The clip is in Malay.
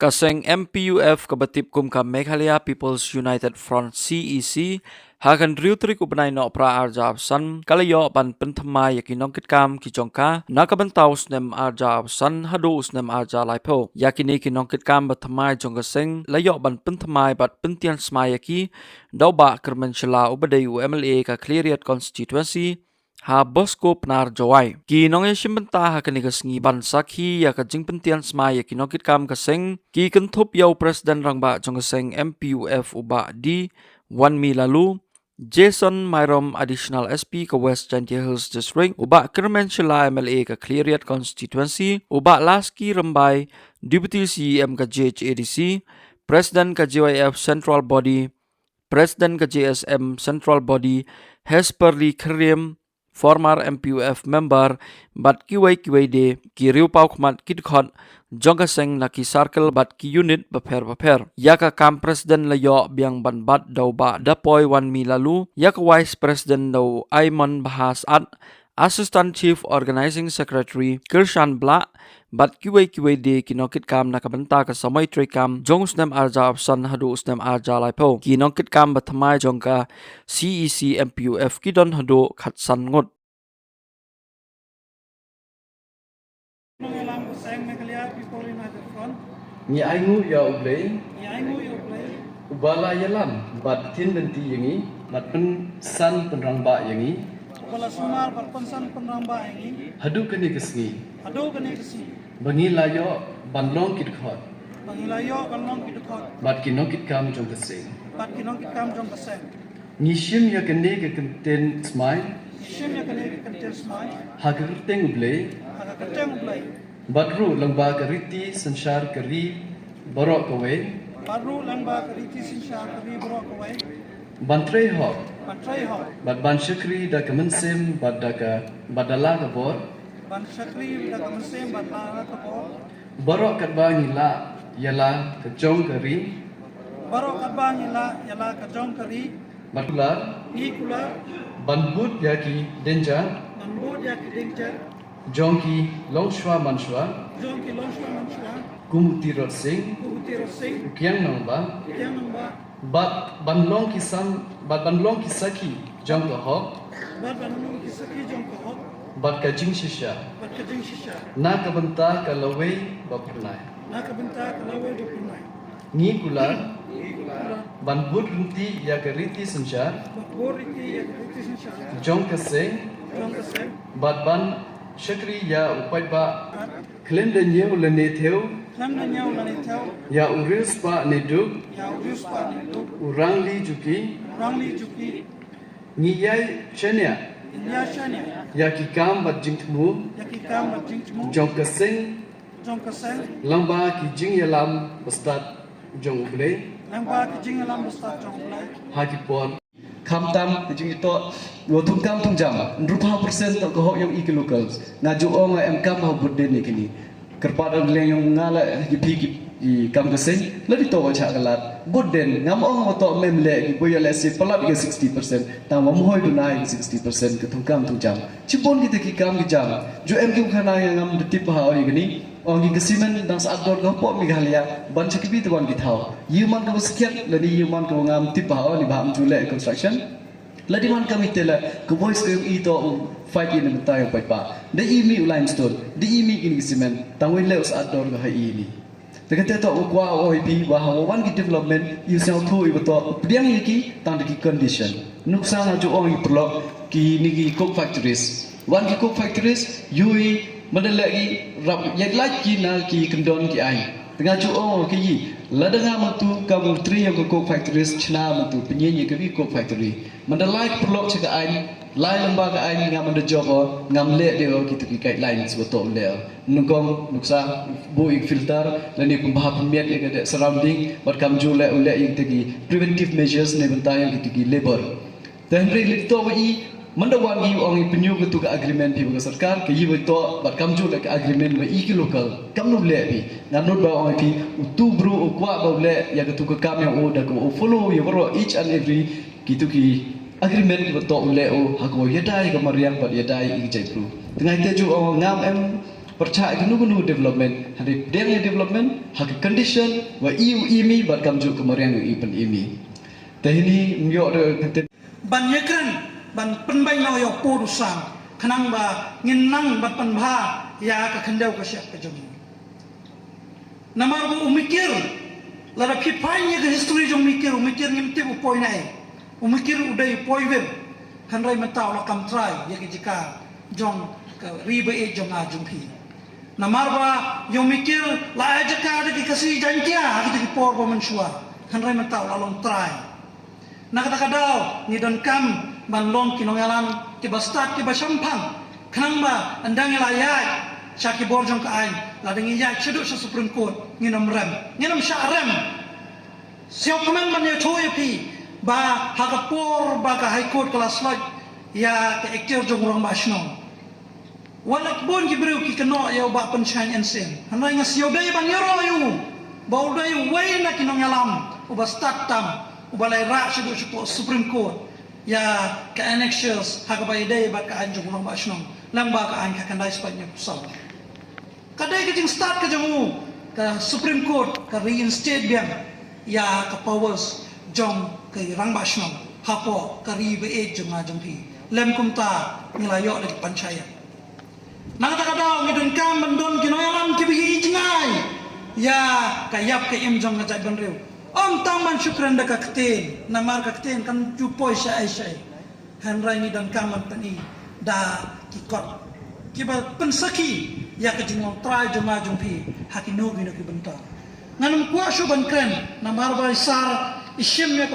Kaseng MPUF kabatip kum ka Meghalaya People's United Front CEC hakan riutrik ubenai no pra arja absan kalayo pan penthama yakinong kitkam kijongka nakabantau snem arja absan hadu snem arja laipo yakini kinong kitkam bathamai jongkaseng layo ban penthama bat pentian smayaki dauba kermenshela ubadai UMLA ka Cleariat constituency ha Bosco Pnar Jawai. Ki nong shimbenta ha kanigas ngi ban sakhi ya ka jing pentian smaya ki nokit kam kaseng ki kentup yau presiden rangba jong kaseng MPUF uba di 1 mi lalu Jason Myrom additional SP ke West Jantia Hills District uba Kermenshela MLA ke Cleariat constituency uba Laski Rembai Deputy CEM ke JHADC Presiden ke JYF Central Body Presiden ke JSM Central Body Hesperly Kerim former MPUF member bat kiwai de ki riu pau khmat kidkhot jongkaseng na ki circle bat ki unit baper yaka kam president layo biang ban bat dau ba dapoi 1 mi lalu yaka vice president dau Aiman Bahas at assistant chief organizing secretary Kirshan Bla bat kiwai de kinokit kam nakabenta ka samai tri kam jong usnem arja opsan hadu usnem arja laipo kinokit kam bathamai jongka CEC MPUF kidon hadu khatsan ngut Ni aingu ya ublay ubala yalam bat tin denti yangi bat pen san penrangba yangi Kepala sumar berpensan penramba ini. hadu kene kesni Aduh kena kesi. bangi layo banlong kidkhot Pangilayo kalong kidukot. bat kinokit kam jong keseng Pat kinong kikam jong kaseng. nishim ya kene ke kenten smai Isim ya kena kentil semai. hagerteng ublay Agak kencang mulai. batru langba keriti sanshar keri borok kowe Baru lamba keriti sinsya keri berok kawai. bantre hok Pantrai ho. bat ban syakri da kemensem bat da ka badala ka bor Ban syakri dah kemesim bat lara kebor. borok kat ba ngila yala ke jong keri Baru kabang yala kejong keri. batular Ni kula. banbut yaki denja Nambut ya kidengcer. jongki longshwa manshwa Jong kilong shwa mansya. kumuti rot sing Kuhuti rosing. ukiang nangba Yang namba. bat banlong kisaki jong ka hok Bat banung kisaki jong kohok. bat kajing shisha Bat kejeng sisya. na kabenta ka lawe bapurnai Nak kebentak lawe berpunai. ngi kula banbut runti ya keriti sanjar Bakbor iki ya keriti sinsya. jong ka sing Jong kaseng. bat ban syakri ya upai ba klem de nyeu le ne theu Lam na nyau lani tau. ya uris pa ne duk Ya urus pa ni tu. urang li juki Rang li juki. ngi yai chenya Inya shanya. ya ki kam bat jing thmu Yaki kam bat jing cemu. jong ka sing Jong kaseng. lamba ki jing yalam bastat jong uble Lampa kijing alam besar jong ulai. ha ki pon kham tam jing to wo thum kam thum jam rupa persen to ko yang ik locals na ju ong em kam ha budde ni kini kerpada leng yang ngala ki pi ki kam ka sing ladi to cha kalat budden ngam ong to memle ki boya le si palat ke 60% ta mom hoi dunai 60% ke thum kam thum jam chipon ki te ki kam ki jam ju em ki khana yang ngam de tip ha oi gini ong ki kesimen dang saat dor ko po Meghalaya ban chakbi to ban ki thau yuman ka sekian ladi yuman ka ngam tip ha oi ba am jule construction ladi man kami tela ko voice ko ito 5 in tayo pa pa de imi limestone de imi in cement tangwin le saat dor ka ini Tegante to ukwa OIP wa wan ki development you sell to ibo to diang iki tang ki condition nuksa na ju ong iplok ki niki coke factories wan ki coke factories yui madala ki rap yak lak ki na ki kendon ki ai tengah ju ong ki yi ladanga matu kamu tri yang coke factories chna matu penyenyi ki coke factory madala ki plok chaka ai lai lembaga ai ngam anda jogo ngam le de o ki guidelines betul le nukong nuksa boik filter lani pembahap miat yang ada surrounding bat kam jule ule yang tegi preventive measures ne benta yang tegi labor dan reli to wi mandawan gi ong penyu ke tuga agreement pi sarkar ke yi to bat kam jule ke agreement wi ki local kam no le pi nganut ba ong pi utu bro kwa ba le ya ke tuga kam yang o da ko follow ya bro each and every ki agreement betul ule o hago yadai ke mariang bat yadai i jai pro tengah te ju ngam em percaya gunu development hari dia development hak condition wa iu imi bat kamju kemarian ipen imi tehini myo de Banyakan ban penbai no yo porusang kanang ba nginang bat panbha ya ka khandau ka siap ka jom. Namar bu umikir lara phipanya ka history jom umikir ngimte bu poi nai umikir udai poi wer kanrai mentau la kam try ya ki jika jong ka riba e jong a jong phi. Namar ba yo mikir la ajaka de ki kasi jantia ki por ba mensua kanrai mentau la long try. Nakadakadaw ni don kam ban long kinongalan ki bastat ki basampang kanang ba andang ilayay syaki borjong ka ain ladang iyay cheduk sa Supreme Court nginam syarem siok kaman man ya thoy pi ba hakapor ba ka High Court kelas laj ya ka ektir jong rong basno walak bon ki bru ki kano ya ba pensyan ensen hanay nga siyo day ban yoro yu ba uday way na kinongalam ubastat tam ubalai rak syeduk sa Supreme Court ya ka annexures hakabay day ba ka anjong rong basno lang ba ka an ka kanday spanya kusal kadai kajing start ka jamu ka Supreme Court ka reinstate biang ya ka powers jong kay rang basno hapo ka ribe e jong ajong pi lem kumta nilayo dari panchayat nakata ngidon kam bandon kinoyalam kibihi jingai ya kayap ka imjong ngajak banrew om taman syukran da kakten namar kakten kan jupoy syai hanrai ni dan kam pani da kikot kiba pensaki ya kejingong try joma jompi hakino gino ki bentar nganum kwa shu ban kren namar bai sar isyem ya